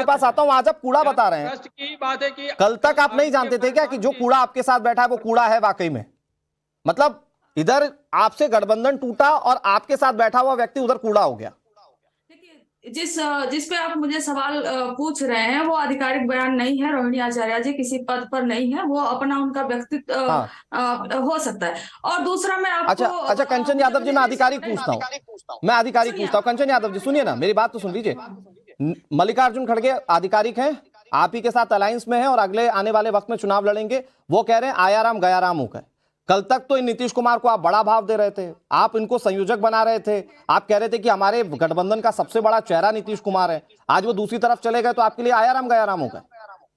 आपके पास आता हूं, आज आप कूड़ा बता रहे हैं। ट्रस्ट की बात है कि कल तक आप नहीं जानते थे क्या कि जो कूड़ा आपके साथ बैठा है वो कूड़ा है वाकई में? मतलब इधर आपसे गठबंधन टूटा और आपके साथ बैठा हुआ व्यक्ति उधर कूड़ा हो गया। जिस पे आप मुझे सवाल पूछ रहे हैं वो आधिकारिक बयान नहीं है। रोहिणी आचार्य जी किसी पद पर नहीं है, वो अपना उनका व्यक्तित्व हो सकता है। और दूसरा मैं आपको अच्छा कंचन यादव जी, मैं आधिकारिक पूछता हूँ, कंचन यादव जी सुनिए ना, मेरी बात तो सुन लीजिए। मल्लिकार्जुन खड़गे आधिकारिक हैं, आप ही के साथ अलायंस में हैं और अगले आने वाले वक्त में चुनाव लड़ेंगे। वो कह रहे हैं आया राम गया राम हो गए। कल तक तो इन नीतीश कुमार को आप बड़ा भाव दे रहे थे, आप इनको संयोजक बना रहे थे, आप कह रहे थे कि हमारे गठबंधन का सबसे बड़ा चेहरा नीतीश कुमार है। आज वो दूसरी तरफ चले गए तो आपके लिए आया राम गया राम हो गए।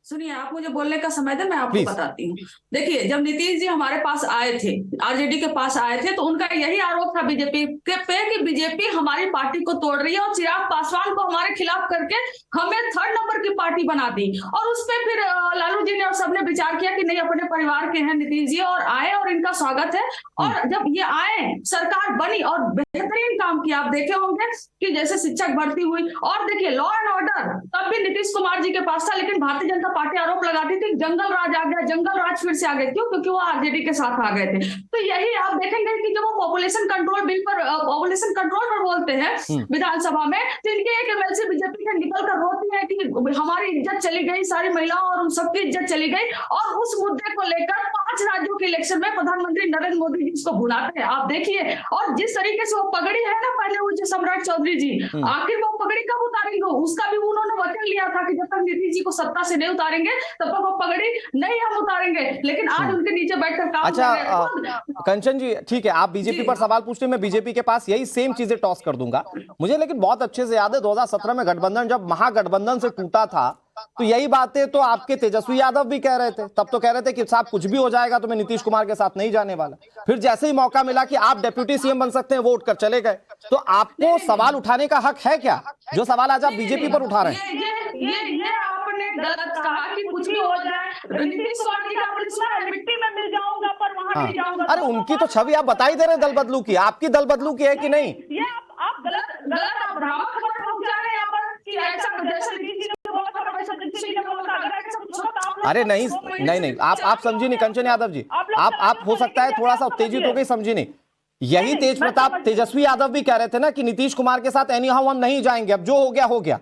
सुनिए, आप मुझे बोलने का समय दें, मैं आपको बताती हूँ। देखिए, जब नीतीश जी हमारे पास आए थे, आरजेडी के पास आए थे, तो उनका यही आरोप था बीजेपी के पे कि बीजेपी हमारी पार्टी को तोड़ रही है और चिराग पासवान को हमारे खिलाफ करके हमें 3rd नंबर की पार्टी बना दी। और उस पर फिर लालू जी ने और सबने विचार किया कि नहीं, अपने परिवार के हैं नीतीश जी, और आए और इनका स्वागत है। और जब ये आए, सरकार बनी और बेहतरीन काम किया। आप देखे होंगे कि जैसे शिक्षक भर्ती हुई, और देखिए लॉ एंड ऑर्डर तब भी नीतीश कुमार जी के पास था, लेकिन भारतीय जनता पार्टी आरोप लगाती थी जंगल राज आ गया, जंगल राज फिर से आ गए। क्यों? क्योंकि वो आरजेडी के साथ आ गए थे। तो यही आप देखेंगे कि जब वो पॉपुलेशन कंट्रोल बिल पर पॉपुलेशन कंट्रोल पर बोलते हैं विधानसभा में, तो इनके एक एमएलसी बीजेपी के निकल कर रोती है कि हमारी इज्जत चली गई, सारी महिलाओं और उन सबकी इज्जत चली गई। और उस मुद्दे को लेकर 5 राज्यों के इलेक्शन में प्रधानमंत्री नरेंद्र मोदी जी इसको भुलाते हैं। आप देखिए, और जिस तरीके से वो पगड़ी है ना, पहले वो जो सम्राट चौधरी जी, आखिर वो पगड़ी कब उतारेंगे? उसका भी उन्होंने वचन लिया था कि जब तक नीतीश जी को सत्ता से नहीं उतारेंगे तब तक वो पगड़ी नहीं हम उतारेंगे। लेकिन आज उनके नीचे बैठकर काम कर रहे हैं। कंचन जी ठीक है, आप बीजेपी पर सवाल पूछते हैं, मैं बीजेपी के पास यही सेम चीजें टॉस कर दूंगा। मुझे लेकिन बहुत अच्छे से याद है 2017 में गठबंधन जब महागठबंधन से टूटा था, तो यही बातें तो आपके तेजस्वी यादव भी कह रहे थे। तब तो कह रहे थे कि साहब कुछ भी हो जाएगा तो मैं नीतीश कुमार के साथ नहीं जाने वाला। फिर जैसे ही मौका मिला कि आप डिप्टी सीएम बन सकते हैं, वो उठकर चले गए। तो आपको सवाल उठाने का हक है क्या, जो सवाल आज आप बीजेपी पर उठा रहे हैं? ये आपने गलत कहा कि कुछ भी हो जाए। नीतीश कुमार जी का आपने सुना है, मिट्टी में मिल जाऊंगा पर वहां नहीं जाऊंगा। अरे उनकी तो छवि आप बता ही दे रहे हैं दल बदलू की, आपकी दल बदलू की है कि नहीं? ये आप गलत आप भ्रामक खबर पहुंचा रहे हैं यहाँ पर कि ऐसा जैसे नीतीश जी ने बोला था, वैसा नीतीश जी ने बोला था। अगर ऐसा कुछ होता तो आप लोग अरे नहीं आप समझी नहीं कंचन यादव जी, आप हो सकता है थोड़ा सा उत्तेजित हो गई, समझी नहीं। यही तेज प्रताप तेजस्वी यादव भी कह रहे थे ना कि नीतीश कुमार के साथ एनी हाउ हम नहीं जाएंगे, अब जो हो गया हो गया।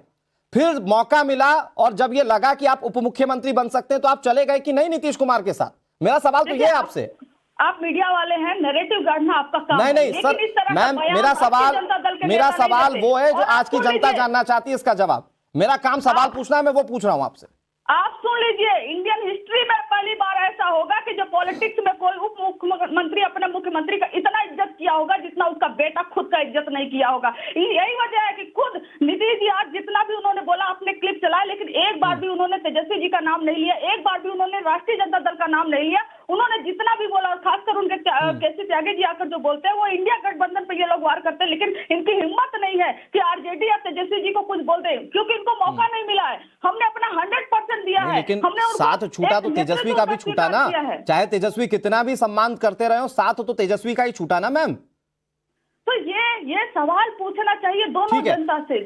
फिर मौका मिला और जब ये लगा कि आप उप मुख्यमंत्री बन सकते हैं तो आप चले गए कि नहीं नीतीश कुमार के साथ? मेरा सवाल तो ये है आपसे। आप मीडिया वाले हैं, नैरेटिव गढ़ना आपका काम नहीं है। सर, मैम मेरा सवाल वो है जो आज की जनता जानना चाहती है, इसका जवाब। मेरा काम सवाल पूछना है, मैं वो पूछ रहा हूं आपसे। आप सुन लीजिए, इंडियन हिस्ट्री में पहली बार ऐसा होगा कि जो पॉलिटिक्स में कोई उप मुख्यमंत्री अपने मुख्यमंत्री का इतना इज्जत किया होगा जितना उसका बेटा खुद का इज्जत नहीं किया होगा। यही वजह है कि खुद नीतीश जी आज जितना भी उन्होंने बोला, आपने क्लिप चलाया, लेकिन एक बार भी उन्होंने तेजस्वी जी का नाम नहीं लिया, एक बार भी उन्होंने राष्ट्रीय जनता दल का नाम नहीं लिया। उन्होंने जितना भी बोला, खासकर उनके केसी त्यागी जी आकर जो बोलते हैं, वो इंडिया गठबंधन पे ये लोग वार करते हैं, लेकिन इनकी हिम्मत नहीं है कि आरजेडी या तेजस्वी जी को कुछ बोल दे, क्योंकि इनको मौका नहीं मिला है। हमने अपना 100% दिया है। लेकिन साथ छूटा तो तेजस्वी का भी छूटा ना, चाहे तेजस्वी कितना भी सम्मान करते रहे हो, साथ तो तेजस्वी का ही छूटा ना मैम। तो ये सवाल पूछना चाहिए दोनों जनता से।